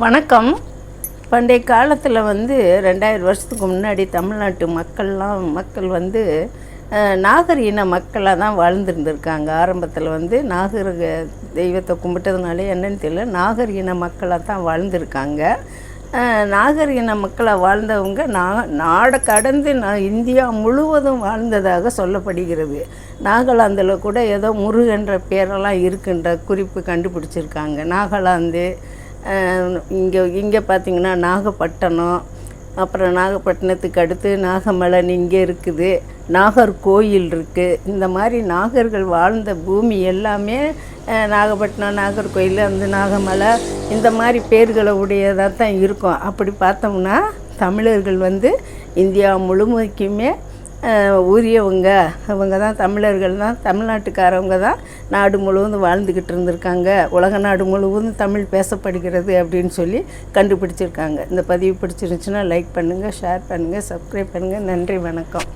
வணக்கம். பண்டைய காலத்தில் 2000 வருஷத்துக்கு முன்னாடி தமிழ்நாட்டு மக்கள் நாகர் இன மக்களாக தான் வாழ்ந்துருந்துருக்காங்க. ஆரம்பத்தில் நாகர் தெய்வத்தை கும்பிட்டதுனாலே என்னன்னு தெரியல, நாகர் இன மக்களாக தான் வாழ்ந்துருக்காங்க. நாகர் இன மக்களாக வாழ்ந்தவங்க நாடை கடந்து இந்தியா முழுவதும் வாழ்ந்ததாக சொல்லப்படுகிறது. நாகாலாந்தில் கூட ஏதோ முருகன்ற பேரெல்லாம் இருக்குன்ற குறிப்பு கண்டுபிடிச்சிருக்காங்க. நாகாலாந்து இங்கே பார்த்திங்கன்னா நாகப்பட்டினம், அப்புறம் நாகப்பட்டினத்துக்கு அடுத்து நாகமலன் இங்கே இருக்குது, நாகர்கோயில் இருக்குது. இந்த மாதிரி நாகர்கள் வாழ்ந்த பூமி எல்லாமே நாகப்பட்டினம், நாகர்கோயில், அந்த நாகமலை இந்த மாதிரி பேர்களை உடையதாக தான் இருக்கும். அப்படி பார்த்தோம்னா தமிழர்கள் இந்தியா முழுமைக்குமே உரியவங்க அவங்க தான். தமிழர்கள் தான், தமிழ்நாட்டுக்காரவங்க தான் நாடு முழுவதும் வாழ்ந்துக்கிட்டு இருந்திருக்காங்க. உலக நாடு முழுவதும் தமிழ் பேசப்படுகிறது அப்படின்னு சொல்லி கண்டுபிடிச்சிருக்காங்க. இந்த பதிவு பிடிச்சிருந்துச்சுன்னா லைக் பண்ணுங்கள், ஷேர் பண்ணுங்கள், சப்ஸ்கிரைப் பண்ணுங்கள். நன்றி, வணக்கம்.